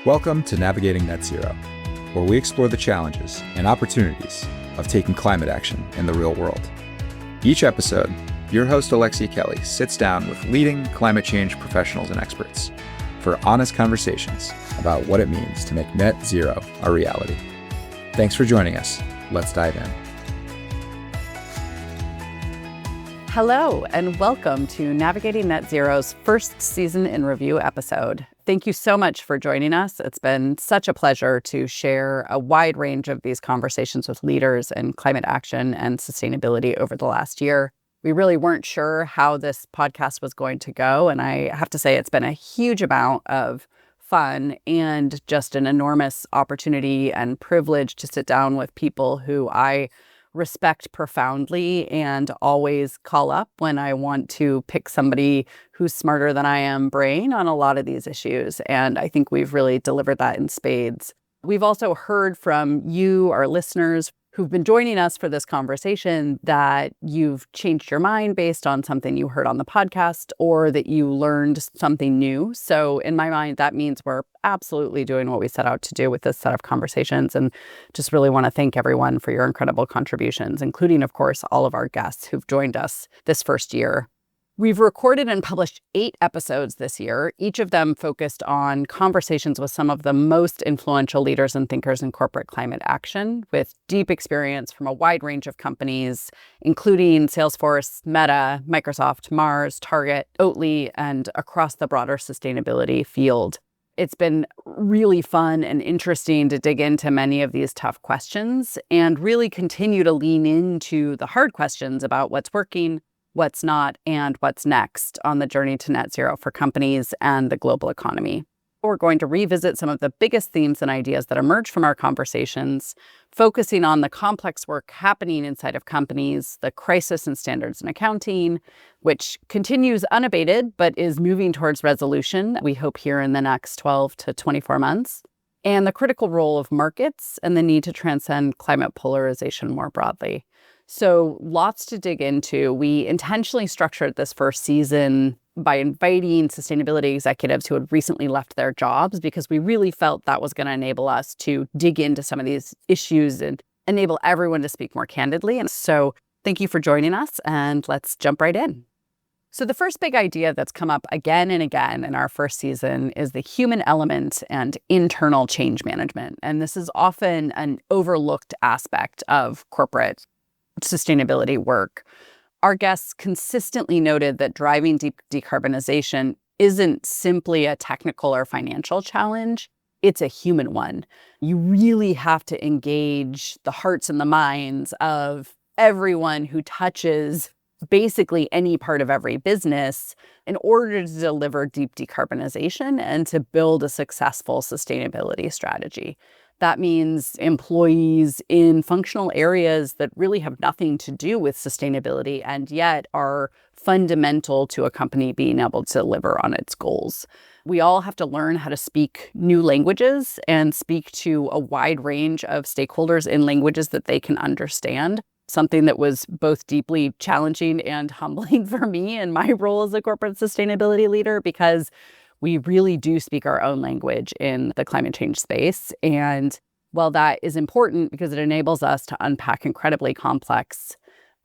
Welcome to Navigating Net Zero, where we explore the challenges and opportunities of taking climate action in the real world. Each episode, your host Alexia Kelly sits down with leading climate change professionals and experts for honest conversations about what it means to make net zero a reality. Thanks for joining us. Let's dive in. Hello, and welcome to Navigating Net Zero's first season in review episode. Thank you so much for joining us. It's been such a pleasure to share a wide range of these conversations with leaders in climate action and sustainability over the last year. We really weren't sure how this podcast was going to go, and I have to say it's been a huge amount of fun and just an enormous opportunity and privilege to sit down with people who I respect profoundly and always call up when I want to pick somebody who's smarter than I am brain on a lot of these issues. And I think we've really delivered that in spades. We've also heard from you, our listeners, who've been joining us for this conversation that you've changed your mind based on something you heard on the podcast or that you learned something new. So in my mind, that means we're absolutely doing what we set out to do with this set of conversations, and just really want to thank everyone for your incredible contributions, including, of course, all of our guests who've joined us this first year. We've recorded and published 8 episodes this year, each of them focused on conversations with some of the most influential leaders and thinkers in corporate climate action, with deep experience from a wide range of companies, including Salesforce, Meta, Microsoft, Mars, Target, Oatly, and across the broader sustainability field. It's been really fun and interesting to dig into many of these tough questions and really continue to lean into the hard questions about what's working, what's not, and what's next on the journey to net zero for companies and the global economy. We're going to revisit some of the biggest themes and ideas that emerge from our conversations, focusing on the complex work happening inside of companies, the crisis in standards and accounting, which continues unabated but is moving towards resolution, we hope here in the next 12 to 24 months, and the critical role of markets and the need to transcend climate polarization more broadly. So lots to dig into. We intentionally structured this first season by inviting sustainability executives who had recently left their jobs because we really felt that was going to enable us to dig into some of these issues and enable everyone to speak more candidly. And so thank you for joining us, and let's jump right in. So the first big idea that's come up again and again in our first season is the human element and internal change management. And this is often an overlooked aspect of corporate sustainability work. Our guests consistently noted that driving decarbonization isn't simply a technical or financial challenge, it's a human one. You really have to engage the hearts and the minds of everyone who touches basically any part of every business in order to deliver deep decarbonization and to build a successful sustainability strategy. That means employees in functional areas that really have nothing to do with sustainability and yet are fundamental to a company being able to deliver on its goals. We all have to learn how to speak new languages and speak to a wide range of stakeholders in languages that they can understand, something that was both deeply challenging and humbling for me in my role as a corporate sustainability leader, because we really do speak our own language in the climate change space. And while that is important because it enables us to unpack incredibly complex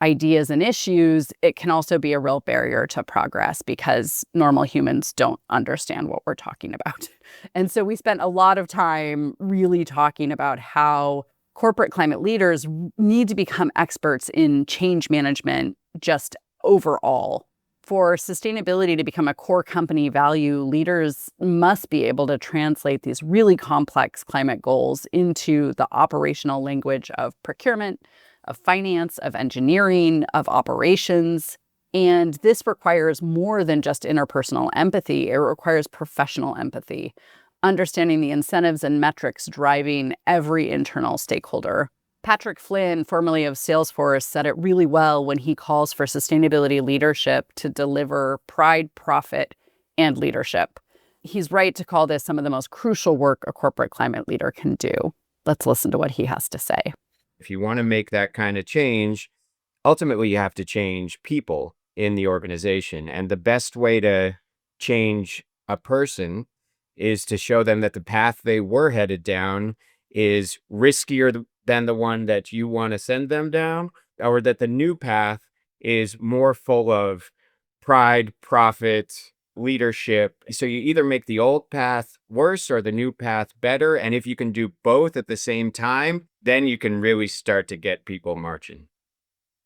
ideas and issues, it can also be a real barrier to progress because normal humans don't understand what we're talking about. And so we spent a lot of time really talking about how corporate climate leaders need to become experts in change management just overall. For sustainability to become a core company value, leaders must be able to translate these really complex climate goals into the operational language of procurement, of finance, of engineering, of operations. And this requires more than just interpersonal empathy. It requires professional empathy, understanding the incentives and metrics driving every internal stakeholder. Patrick Flynn, formerly of Salesforce, said it really well when he calls for sustainability leadership to deliver pride, profit, and leadership. He's right to call this some of the most crucial work a corporate climate leader can do. Let's listen to what he has to say. If you want to make that kind of change, ultimately you have to change people in the organization. And the best way to change a person is to show them that the path they were headed down is riskier than the one that you want to send them down, or that the new path is more full of pride, profit, leadership. So you either make the old path worse or the new path better. And if you can do both at the same time, then you can really start to get people marching.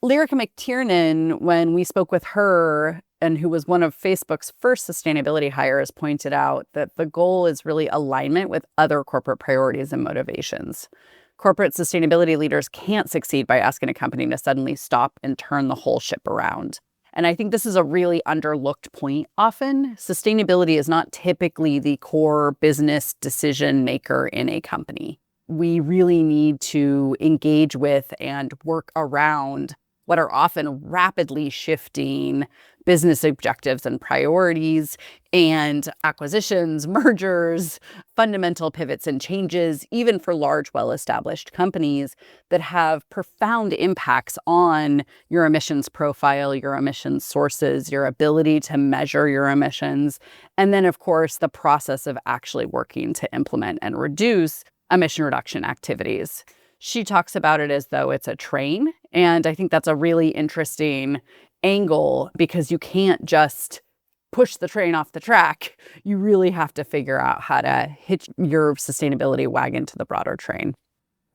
Lyrica McTiernan, when we spoke with her, and who was one of Facebook's first sustainability hires, pointed out that the goal is really alignment with other corporate priorities and motivations. Corporate sustainability leaders can't succeed by asking a company to suddenly stop and turn the whole ship around. And I think this is a really underlooked point often. Sustainability is not typically the core business decision maker in a company. We really need to engage with and work around what are often rapidly shifting business objectives and priorities, and acquisitions, mergers, fundamental pivots and changes, even for large, well-established companies that have profound impacts on your emissions profile, your emissions sources, your ability to measure your emissions, and then, of course, the process of actually working to implement and reduce emission reduction activities. She talks about it as though it's a train, and I think that's a really interesting angle because you can't just push the train off the track. You really have to figure out how to hitch your sustainability wagon to the broader train.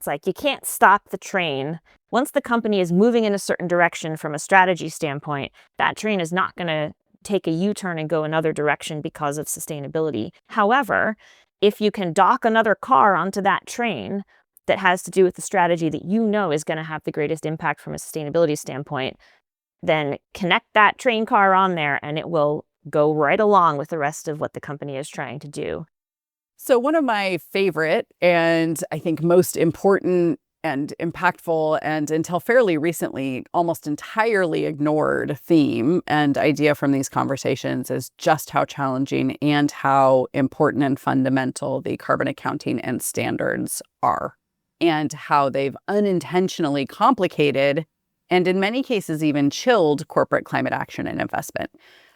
It's like you can't stop the train. Once the company is moving in a certain direction from a strategy standpoint, that train is not going to take a U-turn and go another direction because of sustainability. However, if you can dock another car onto that train that has to do with the strategy that you know is going to have the greatest impact from a sustainability standpoint, then connect that train car on there and it will go right along with the rest of what the company is trying to do. So one of my favorite and I think most important and impactful and until fairly recently almost entirely ignored theme and idea from these conversations is just how challenging and how important and fundamental the carbon accounting and standards are, and how they've unintentionally complicated and in many cases even chilled corporate climate action and investment.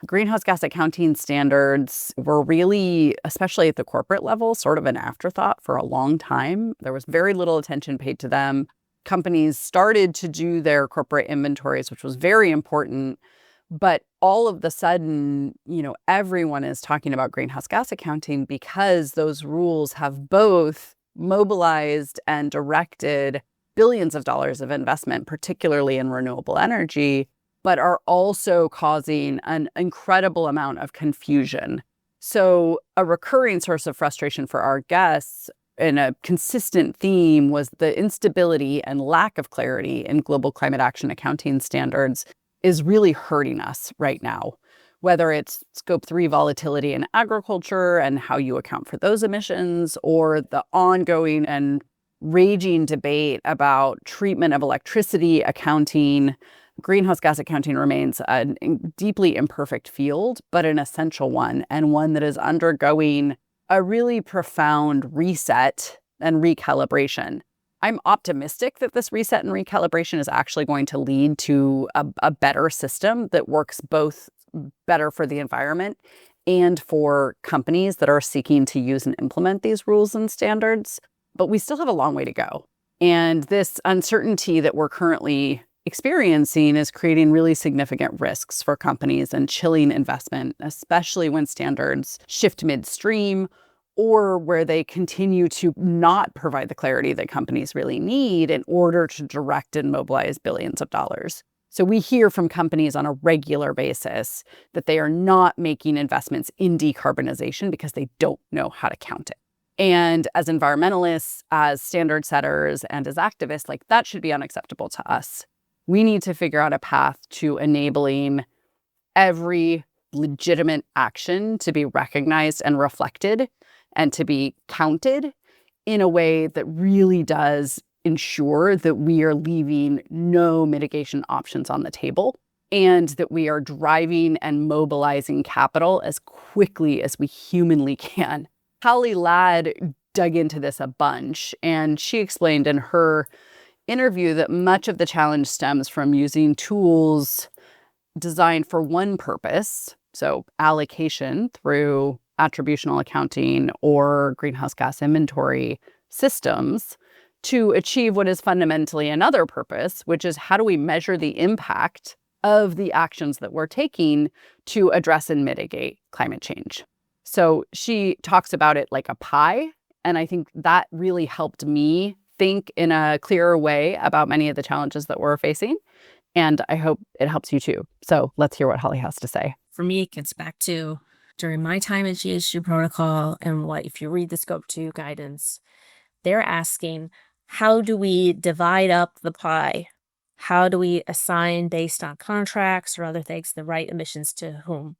Greenhouse gas accounting standards were really, especially at the corporate level, sort of an afterthought for a long time. There was very little attention paid to them. Companies started to do their corporate inventories, which was very important. But all of the sudden, everyone is talking about greenhouse gas accounting because those rules have both mobilized and directed billions of dollars of investment, particularly in renewable energy, but are also causing an incredible amount of confusion. So a recurring source of frustration for our guests and a consistent theme was the instability and lack of clarity in global climate action accounting standards is really hurting us right now. Whether it's scope 3 volatility in agriculture and how you account for those emissions, or the ongoing and raging debate about treatment of electricity accounting, greenhouse gas accounting remains a deeply imperfect field, but an essential one, and one that is undergoing a really profound reset and recalibration. I'm optimistic that this reset and recalibration is actually going to lead to a better system that works both better for the environment and for companies that are seeking to use and implement these rules and standards. But we still have a long way to go. And this uncertainty that we're currently experiencing is creating really significant risks for companies and chilling investment, especially when standards shift midstream or where they continue to not provide the clarity that companies really need in order to direct and mobilize billions of dollars. So we hear from companies on a regular basis that they are not making investments in decarbonization because they don't know how to count it. And as environmentalists, as standard setters, and as activists, that should be unacceptable to us. We need to figure out a path to enabling every legitimate action to be recognized and reflected and to be counted in a way that really does ensure that we are leaving no mitigation options on the table and that we are driving and mobilizing capital as quickly as we humanly can. Holly Ladd dug into this a bunch, and she explained in her interview that much of the challenge stems from using tools designed for one purpose, so allocation through attributional accounting or greenhouse gas inventory systems to achieve what is fundamentally another purpose, which is how do we measure the impact of the actions that we're taking to address and mitigate climate change. So she talks about it like a pie, and I think that really helped me think in a clearer way about many of the challenges that we're facing. And I hope it helps you too. So let's hear what Holly has to say. For me, it gets back to during my time at GHG Protocol and what, if you read the Scope 2 guidance, they're asking, how do we divide up the pie? How do we assign based on contracts or other things the right emissions to whom?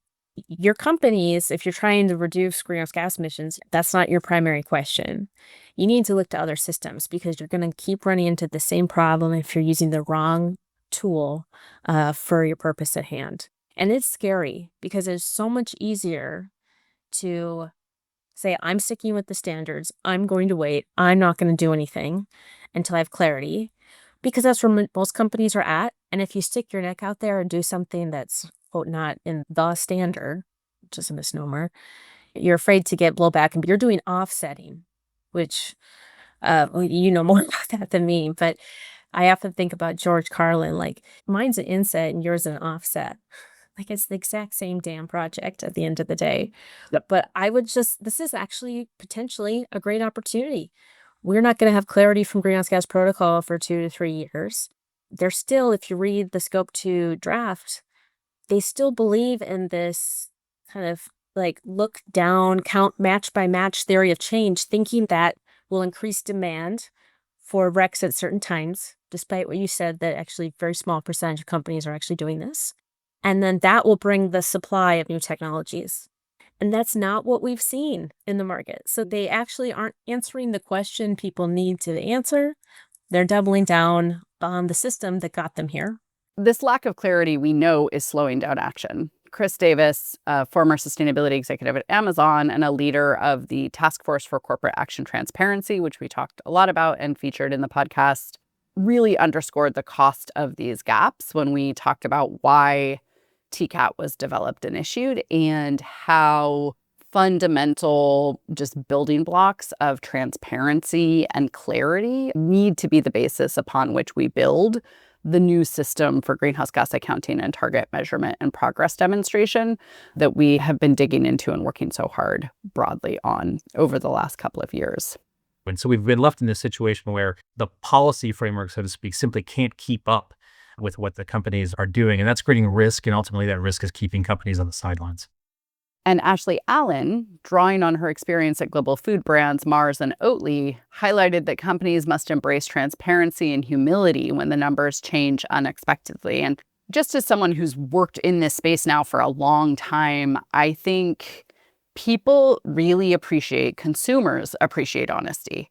Your companies, if you're trying to reduce greenhouse gas emissions, that's not your primary question. You need to look to other systems because you're going to keep running into the same problem if you're using the wrong tool for your purpose at hand. And it's scary because it's so much easier to say, I'm sticking with the standards. I'm going to wait. I'm not going to do anything until I have clarity, because that's where most companies are at. And if you stick your neck out there and do something that's, quote, not in the standard, which is a misnomer, you're afraid to get blowback, and you're doing offsetting, which you know more about that than me. But I often think about George Carlin, like, mine's an inset and yours an offset. Like, it's the exact same damn project at the end of the day. Yep. But this is actually potentially a great opportunity. We're not going to have clarity from Greenhouse Gas Protocol for 2 to 3 years. They're still, if you read the Scope 2 draft, they still believe in this kind of like look down, count match by match theory of change, thinking that will increase demand for RECs at certain times, despite what you said, that actually a very small percentage of companies are actually doing this. And then that will bring the supply of new technologies. And that's not what we've seen in the market. So they actually aren't answering the question people need to answer. They're doubling down on the system that got them here. This lack of clarity, we know, is slowing down action. Chris Davis, a former sustainability executive at Amazon and a leader of the Task Force for Corporate Action Transparency, which we talked a lot about and featured in the podcast, really underscored the cost of these gaps when we talked about why TCAT was developed and issued and how fundamental just building blocks of transparency and clarity need to be the basis upon which we build the new system for greenhouse gas accounting and target measurement and progress demonstration that we have been digging into and working so hard broadly on over the last couple of years. And so we've been left in this situation where the policy framework, so to speak, simply can't keep up with what the companies are doing. And that's creating risk. And ultimately, that risk is keeping companies on the sidelines. And Ashley Allen, drawing on her experience at global food brands Mars and Oatly, highlighted that companies must embrace transparency and humility when the numbers change unexpectedly. And just as someone who's worked in this space now for a long time, I think people really appreciate, consumers appreciate honesty.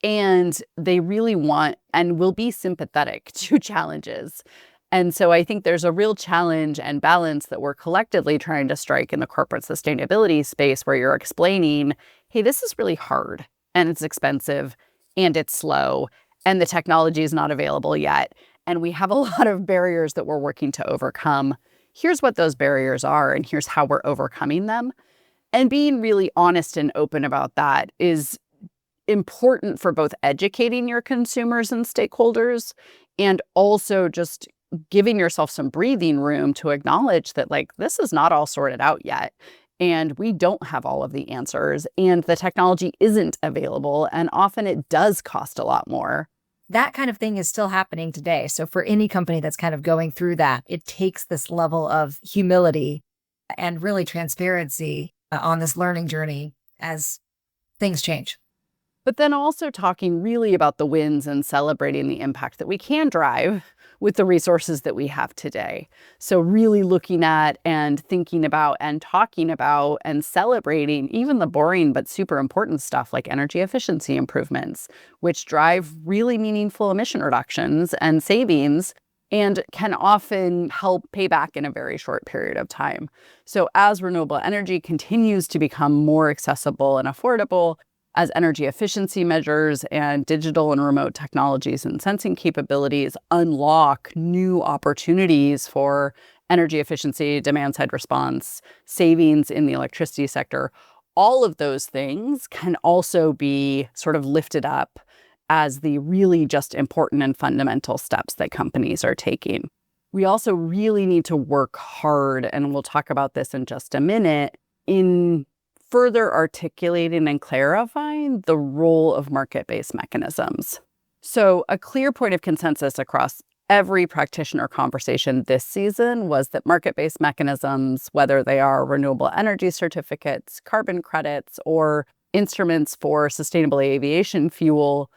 And they really want and will be sympathetic to challenges. And so I think there's a real challenge and balance that we're collectively trying to strike in the corporate sustainability space, where you're explaining, hey, this is really hard and it's expensive and it's slow and the technology is not available yet. And we have a lot of barriers that we're working to overcome. Here's what those barriers are and here's how we're overcoming them. And being really honest and open about that is important for both educating your consumers and stakeholders and also just giving yourself some breathing room to acknowledge that, like, this is not all sorted out yet. And we don't have all of the answers. And the technology isn't available. And often it does cost a lot more. That kind of thing is still happening today. So for any company that's kind of going through that, it takes this level of humility and really transparency on this learning journey as things change. But then also talking really about the wins and celebrating the impact that we can drive with the resources that we have today. So really looking at and thinking about and talking about and celebrating even the boring but super important stuff like energy efficiency improvements, which drive really meaningful emission reductions and savings and can often help pay back in a very short period of time. So as renewable energy continues to become more accessible and affordable, as energy efficiency measures and digital and remote technologies and sensing capabilities unlock new opportunities for energy efficiency, demand-side response, savings in the electricity sector, all of those things can also be sort of lifted up as the really just important and fundamental steps that companies are taking. We also really need to work hard, and we'll talk about this in just a minute, in further articulating and clarifying the role of market-based mechanisms. So a clear point of consensus across every practitioner conversation this season was that market-based mechanisms, whether they are renewable energy certificates, carbon credits, or instruments for sustainable aviation fuel,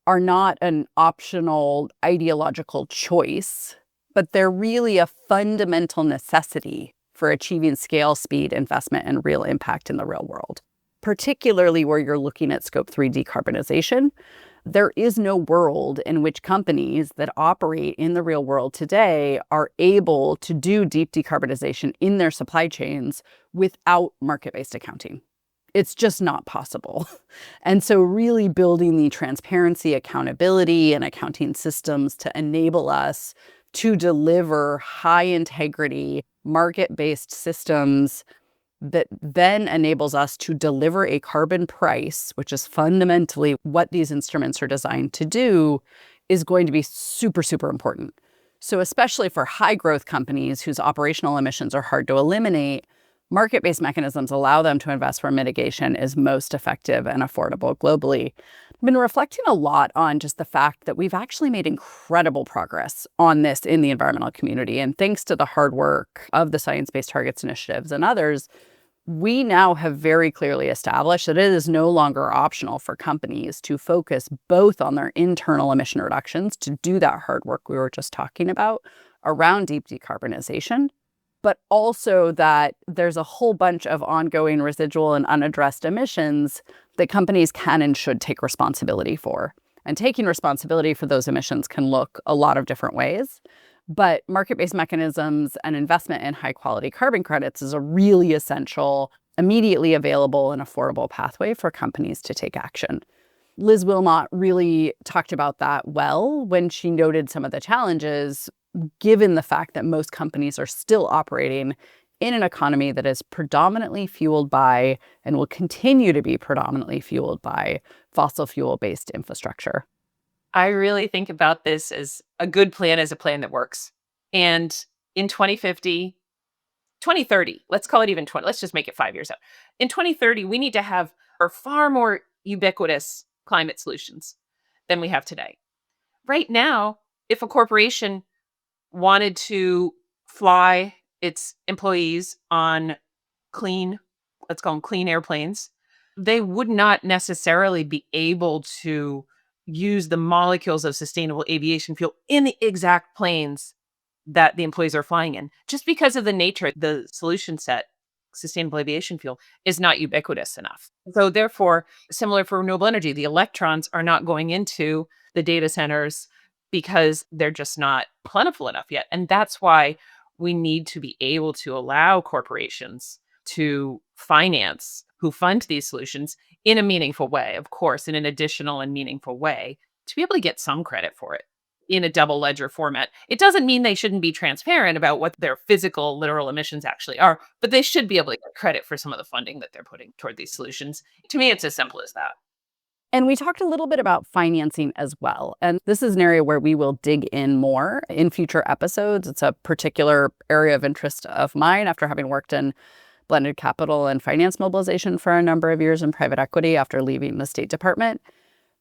are not an optional ideological choice, but they're really a fundamental necessity for achieving scale, speed, investment, and real impact in the real world, particularly where you're looking at Scope 3 decarbonization. There is no world in which companies that operate in the real world today are able to do deep decarbonization in their supply chains without market-based accounting. It's just not possible. And so really building the transparency, accountability, and accounting systems to enable us to deliver high integrity, market-based systems that then enables us to deliver a carbon price, which is fundamentally what these instruments are designed to do, is going to be super, super important. So especially for high growth companies whose operational emissions are hard to eliminate, market-based mechanisms allow them to invest where mitigation is most effective and affordable globally. I've been reflecting a lot on just the fact that we've actually made incredible progress on this in the environmental community. And thanks to the hard work of the Science Based Targets initiatives and others, we now have very clearly established that it is no longer optional for companies to focus both on their internal emission reductions, to do that hard work we were just talking about around deep decarbonization, but also that there's a whole bunch of ongoing residual and unaddressed emissions that companies can and should take responsibility for. And taking responsibility for those emissions can look a lot of different ways. But market-based mechanisms and investment in high-quality carbon credits is a really essential, immediately available and affordable pathway for companies to take action. Liz Wilmot really talked about that well when she noted some of the challenges, given the fact that most companies are still operating in an economy that is predominantly fueled by and will continue to be predominantly fueled by fossil fuel-based infrastructure. I really think about this as a good plan is a plan that works. And in 2050, 2030, let's call it even 20, let's just make it 5 years out. In 2030, we need to have far more ubiquitous climate solutions than we have today. Right now, if a corporation wanted to fly its employees on clean, let's call them clean airplanes, they would not necessarily be able to use the molecules of sustainable aviation fuel in the exact planes that the employees are flying in, just because of the nature, the solution set, sustainable aviation fuel, is not ubiquitous enough. So therefore, similar for renewable energy, the electrons are not going into the data centers because they're just not plentiful enough yet. And that's why we need to be able to allow corporations to finance who fund these solutions in a meaningful way, of course, in an additional and meaningful way, to be able to get some credit for it in a double ledger format. It doesn't mean they shouldn't be transparent about what their physical, literal emissions actually are, but they should be able to get credit for some of the funding that they're putting toward these solutions. To me, it's as simple as that. And we talked a little bit about financing as well. And this is an area where we will dig in more in future episodes. It's a particular area of interest of mine after having worked in blended capital and finance mobilization for a number of years in private equity after leaving the State Department.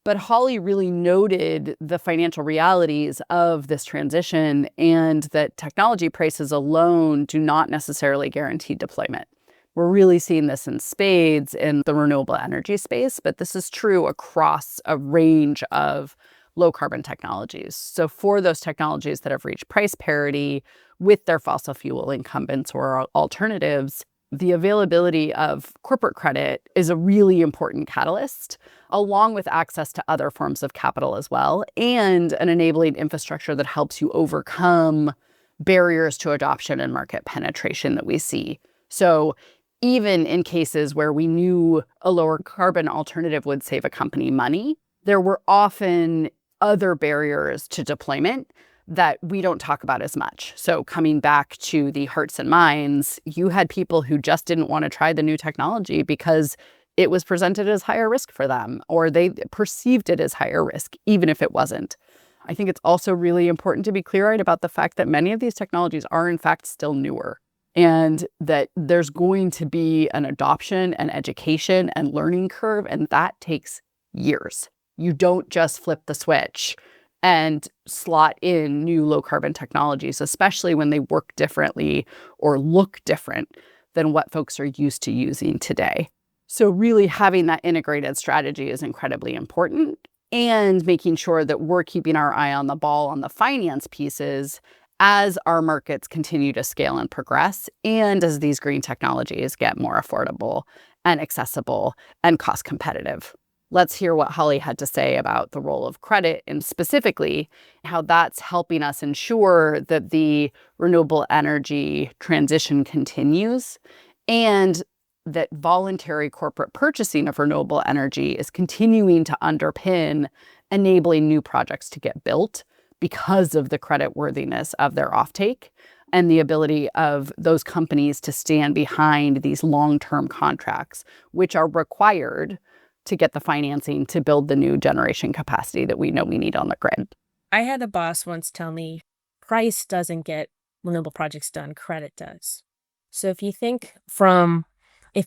But Holly really noted the financial realities of this transition and that technology prices alone do not necessarily guarantee deployment. We're really seeing this in spades in the renewable energy space, but this is true across a range of low carbon technologies. So for those technologies that have reached price parity with their fossil fuel incumbents or alternatives, the availability of corporate credit is a really important catalyst, along with access to other forms of capital as well, and an enabling infrastructure that helps you overcome barriers to adoption and market penetration that we see. So even in cases where we knew a lower carbon alternative would save a company money, there were often other barriers to deployment that we don't talk about as much. So coming back to the hearts and minds, you had people who just didn't want to try the new technology because it was presented as higher risk for them, or they perceived it as higher risk, even if it wasn't. I think it's also really important to be clear-eyed about the fact that many of these technologies are in fact still newer, and that there's going to be an adoption and education and learning curve, and that takes years. You don't just flip the switch and slot in new low carbon technologies, especially when they work differently or look different than what folks are used to using today. So really having that integrated strategy is incredibly important, and making sure that we're keeping our eye on the ball on the finance pieces as our markets continue to scale and progress, and as these green technologies get more affordable and accessible and cost competitive. Let's hear what Holly had to say about the role of credit, and specifically how that's helping us ensure that the renewable energy transition continues, and that voluntary corporate purchasing of renewable energy is continuing to underpin enabling new projects to get built because of the creditworthiness of their offtake and the ability of those companies to stand behind these long-term contracts, which are required to get the financing to build the new generation capacity that we know we need on the grid. I had a boss once tell me, price doesn't get renewable projects done, credit does. So if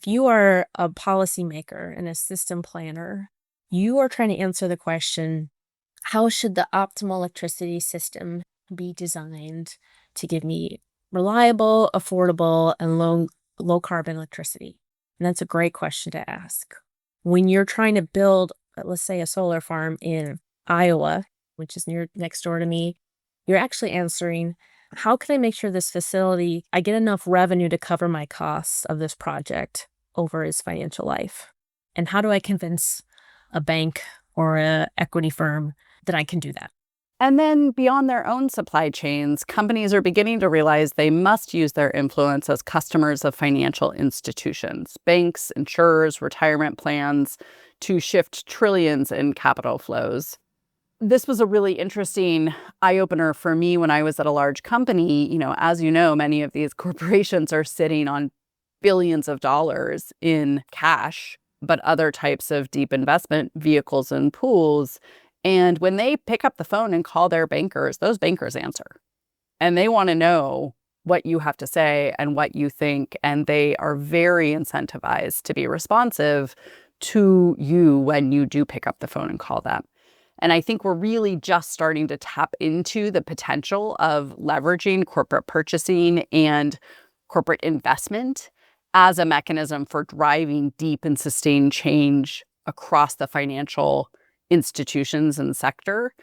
you are a policymaker and a system planner, you are trying to answer the question, how should the optimal electricity system be designed to give me reliable, affordable, and low carbon electricity? And that's a great question to ask. When you're trying to build, let's say, a solar farm in Iowa, which is next door to me, you're actually answering, how can I make sure this facility, I get enough revenue to cover my costs of this project over its financial life? And how do I convince a bank or an equity firm that I can do that? And then beyond their own supply chains, companies are beginning to realize they must use their influence as customers of financial institutions, banks, insurers, retirement plans, to shift trillions in capital flows. This was a really interesting eye-opener for me when I was at a large company. As you know, many of these corporations are sitting on billions of dollars in cash, but other types of deep investment vehicles and pools. And when they pick up the phone and call their bankers, those bankers answer. And they want to know what you have to say and what you think. And they are very incentivized to be responsive to you when you do pick up the phone and call them. And I think we're really just starting to tap into the potential of leveraging corporate purchasing and corporate investment as a mechanism for driving deep and sustained change across the financial institutions and sector.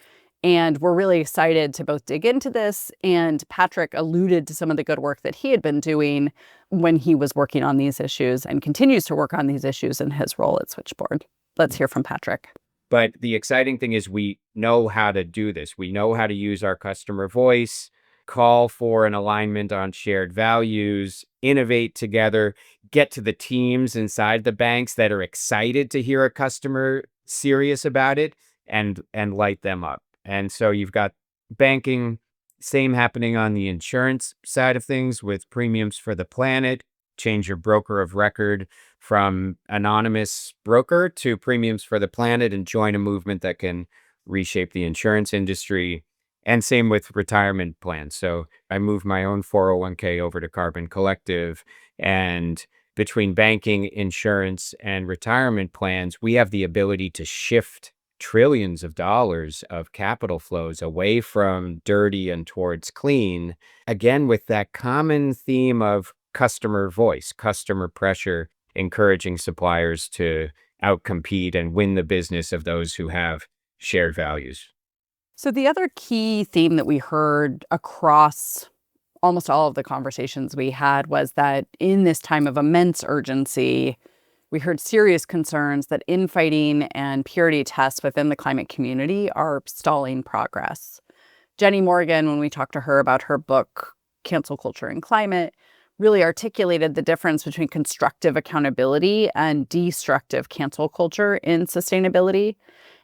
And we're really excited to both dig into this, and Patrick alluded to some of the good work that he had been doing when he was working on these issues and continues to work on these issues in his role at Switchboard. Let's hear from Patrick. But the exciting thing is we know how to do this. We know how to use our customer voice, call for an alignment on shared values, innovate together, get to the teams inside the banks that are excited to hear a customer serious about it, and light them up. And so you've got banking, same happening on the insurance side of things with premiums for the planet. Change your broker of record from anonymous broker to premiums for the planet, and join a movement that can reshape the insurance industry. And same with retirement plans. So I moved my own 401k over to Carbon Collective, and between banking, insurance, and retirement plans, we have the ability to shift trillions of dollars of capital flows away from dirty and towards clean, again, with that common theme of customer voice, customer pressure, encouraging suppliers to outcompete and win the business of those who have shared values. So the other key theme that we heard across almost all of the conversations we had was that in this time of immense urgency, we heard serious concerns that infighting and purity tests within the climate community are stalling progress. Jenny Morgan, when we talked to her about her book, Cancel Culture and Climate, really articulated the difference between constructive accountability and destructive cancel culture in sustainability.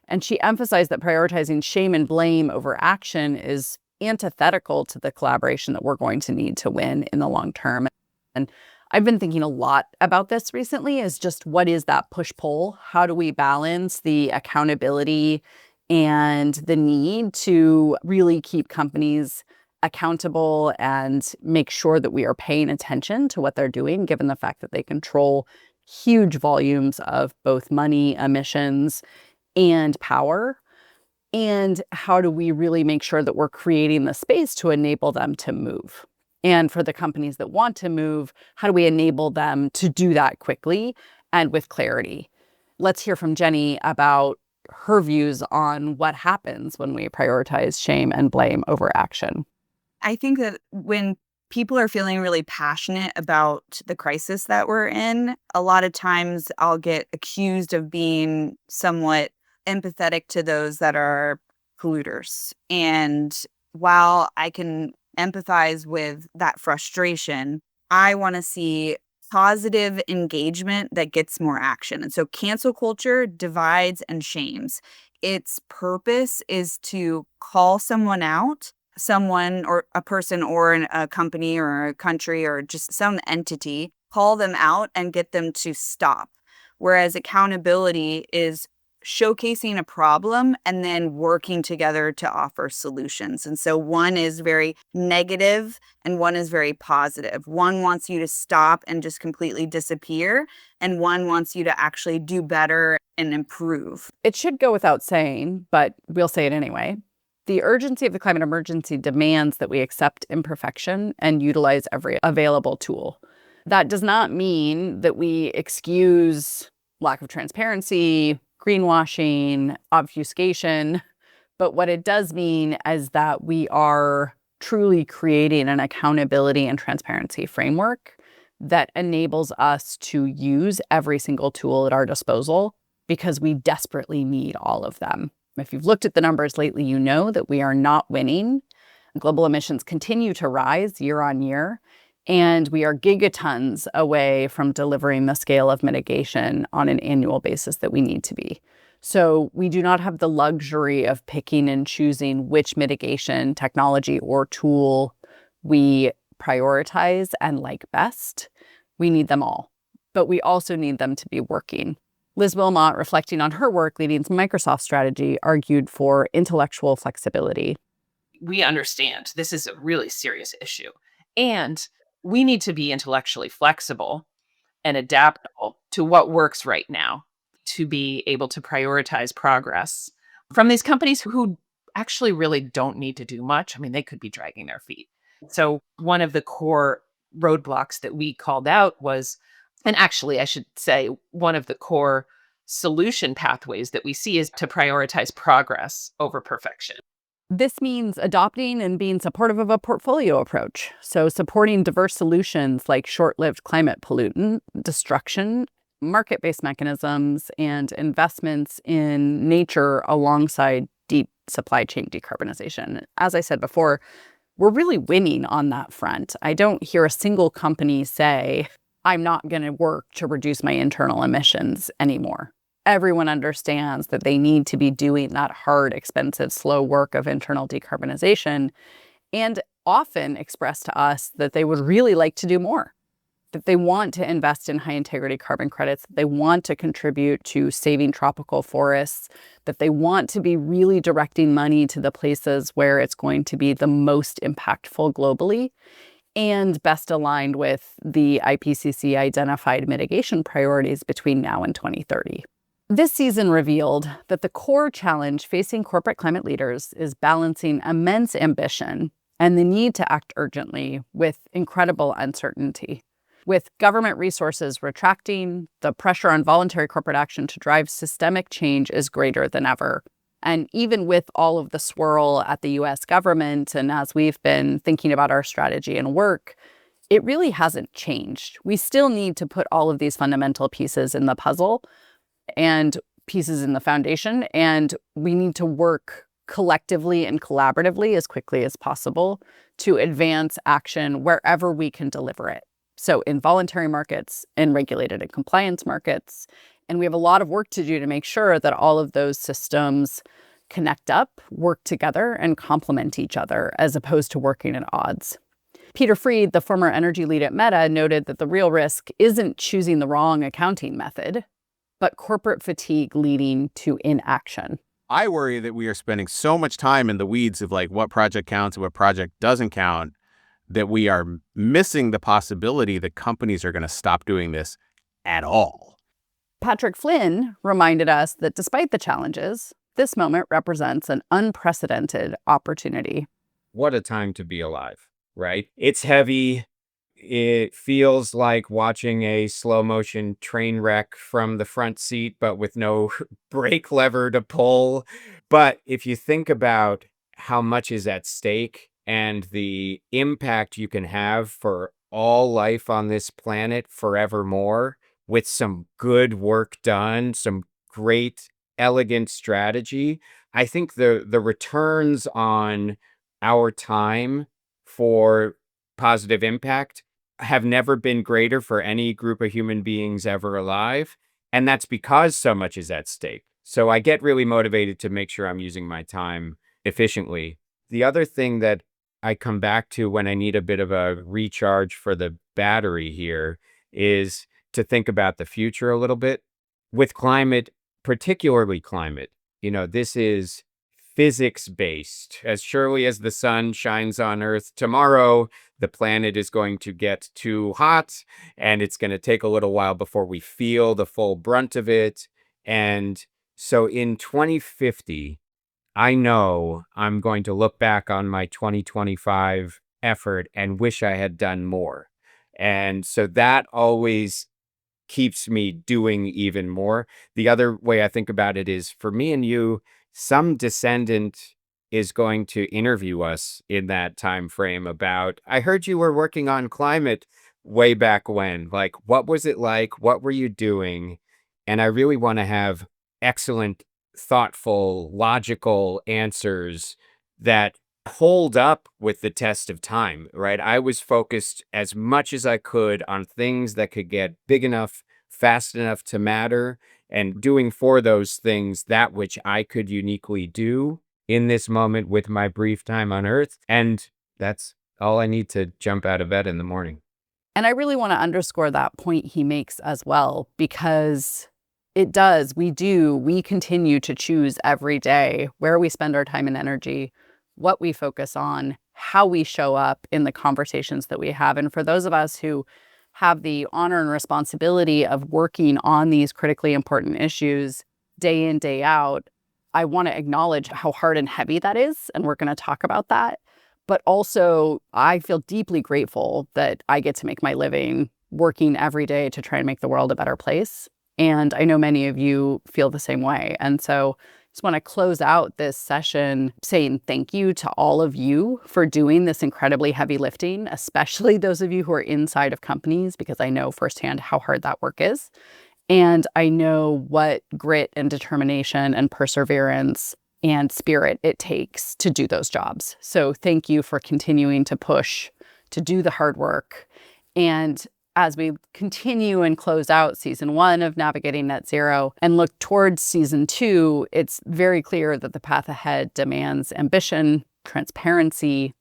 And she emphasized that prioritizing shame and blame over action is antithetical to the collaboration that we're going to need to win in the long term. And I've been thinking a lot about this recently, is just what is that push-pull? How do we balance the accountability and the need to really keep companies accountable and make sure that we are paying attention to what they're doing, given the fact that they control huge volumes of both money, emissions, and power? And how do we really make sure that we're creating the space to enable them to move? And for the companies that want to move, how do we enable them to do that quickly and with clarity? Let's hear from Jenny about her views on what happens when we prioritize shame and blame over action. I think that when people are feeling really passionate about the crisis that we're in, a lot of times I'll get accused of being somewhat empathetic to those that are polluters. And while I can empathize with that frustration, I want to see positive engagement that gets more action. And so cancel culture divides and shames. Its purpose is to call someone out, someone or a person or a company or a country or just some entity, call them out and get them to stop. Whereas accountability is showcasing a problem and then working together to offer solutions. And so one is very negative and one is very positive. One wants you to stop and just completely disappear, and one wants you to actually do better and improve. It should go without saying, but we'll say it anyway. The urgency of the climate emergency demands that we accept imperfection and utilize every available tool. That does not mean that we excuse lack of transparency, greenwashing, obfuscation. But what it does mean is that we are truly creating an accountability and transparency framework that enables us to use every single tool at our disposal, because we desperately need all of them. If you've looked at the numbers lately, you know that we are not winning. Global emissions continue to rise year on year, and we are gigatons away from delivering the scale of mitigation on an annual basis that we need to be. So we do not have the luxury of picking and choosing which mitigation technology or tool we prioritize and like best. We need them all, but we also need them to be working. Liz Wilmot, reflecting on her work leading Microsoft's strategy, argued for intellectual flexibility. We understand this is a really serious issue, and we need to be intellectually flexible and adaptable to what works right now to be able to prioritize progress from these companies who actually really don't need to do much. I mean, they could be dragging their feet. So one of the core roadblocks that we called out was, and actually I should say, one of the core solution pathways that we see is to prioritize progress over perfection. This means adopting and being supportive of a portfolio approach. So supporting diverse solutions like short-lived climate pollutant destruction, market-based mechanisms, and investments in nature alongside deep supply chain decarbonization. As I said before, we're really winning on that front. I don't hear a single company say, I'm not going to work to reduce my internal emissions anymore. Everyone understands that they need to be doing that hard, expensive, slow work of internal decarbonization, and often express to us that they would really like to do more, that they want to invest in high integrity carbon credits, that they want to contribute to saving tropical forests, that they want to be really directing money to the places where it's going to be the most impactful globally and best aligned with the IPCC identified mitigation priorities between now and 2030. This season revealed that the core challenge facing corporate climate leaders is balancing immense ambition and the need to act urgently with incredible uncertainty. With government resources retracting, the pressure on voluntary corporate action to drive systemic change is greater than ever. And even with all of the swirl at the US government, and as we've been thinking about our strategy and work, it really hasn't changed. We still need to put all of these fundamental pieces in the puzzle and pieces in the foundation, and we need to work collectively and collaboratively as quickly as possible to advance action wherever we can deliver it. So in voluntary markets, in regulated and compliance markets, and we have a lot of work to do to make sure that all of those systems connect up, work together, and complement each other as opposed to working at odds. Peter Fried, the former energy lead at Meta, noted that the real risk isn't choosing the wrong accounting method, but corporate fatigue leading to inaction. I worry that we are spending so much time in the weeds of like what project counts and what project doesn't count that we are missing the possibility that companies are going to stop doing this at all. Patrick Flynn reminded us that despite the challenges, this moment represents an unprecedented opportunity. What a time to be alive, right? It's heavy. It feels like watching a slow motion train wreck from the front seat, but with no brake lever to pull. But if you think about how much is at stake and the impact you can have for all life on this planet forevermore, with some good work done, some great, elegant strategy, I think the returns on our time for positive impact have never been greater for any group of human beings ever alive. And that's because so much is at stake. So I get really motivated to make sure I'm using my time efficiently. The other thing that I come back to when I need a bit of a recharge for the battery here is to think about the future a little bit. With climate, particularly climate, this is physics-based. As surely as the sun shines on Earth tomorrow, the planet is going to get too hot, and it's going to take a little while before we feel the full brunt of it. And so in 2050, I know I'm going to look back on my 2025 effort and wish I had done more. And so that always keeps me doing even more. The other way I think about it is for me and you, some descendant is going to interview us in that time frame about, I heard you were working on climate way back when. Like, what was it like? What were you doing? And I really want to have excellent, thoughtful, logical answers that hold up with the test of time, right? I was focused as much as I could on things that could get big enough, fast enough to matter, and doing for those things that which I could uniquely do in this moment with my brief time on Earth. And that's all I need to jump out of bed in the morning. And I really want to underscore that point he makes as well, because we continue to choose every day where we spend our time and energy, what we focus on, how we show up in the conversations that we have. And for those of us who have the honor and responsibility of working on these critically important issues day in, day out, I want to acknowledge how hard and heavy that is. And we're going to talk about that. But also, I feel deeply grateful that I get to make my living working every day to try and make the world a better place. And I know many of you feel the same way. And so I just want to close out this session saying thank you to all of you for doing this incredibly heavy lifting, especially those of you who are inside of companies, because I know firsthand how hard that work is. And I know what grit and determination and perseverance and spirit it takes to do those jobs. So thank you for continuing to push, to do the hard work. And as we continue and close out season 1 of Navigating Net Zero and look towards season 2, it's very clear that the path ahead demands ambition, transparency,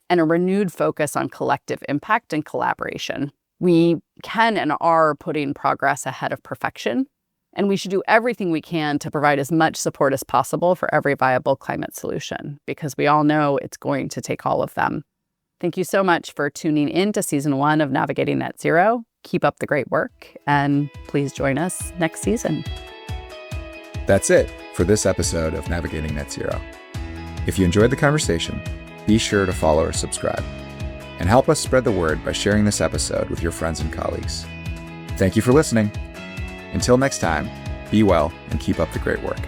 and a renewed focus on collective impact and collaboration. We can and are putting progress ahead of perfection, and we should do everything we can to provide as much support as possible for every viable climate solution, because we all know it's going to take all of them. Thank you so much for tuning in to season 1 of Navigating Net Zero. Keep up the great work, and please join us next season. That's it for this episode of Navigating Net Zero. If you enjoyed the conversation, be sure to follow or subscribe, and help us spread the word by sharing this episode with your friends and colleagues. Thank you for listening. Until next time, be well and keep up the great work.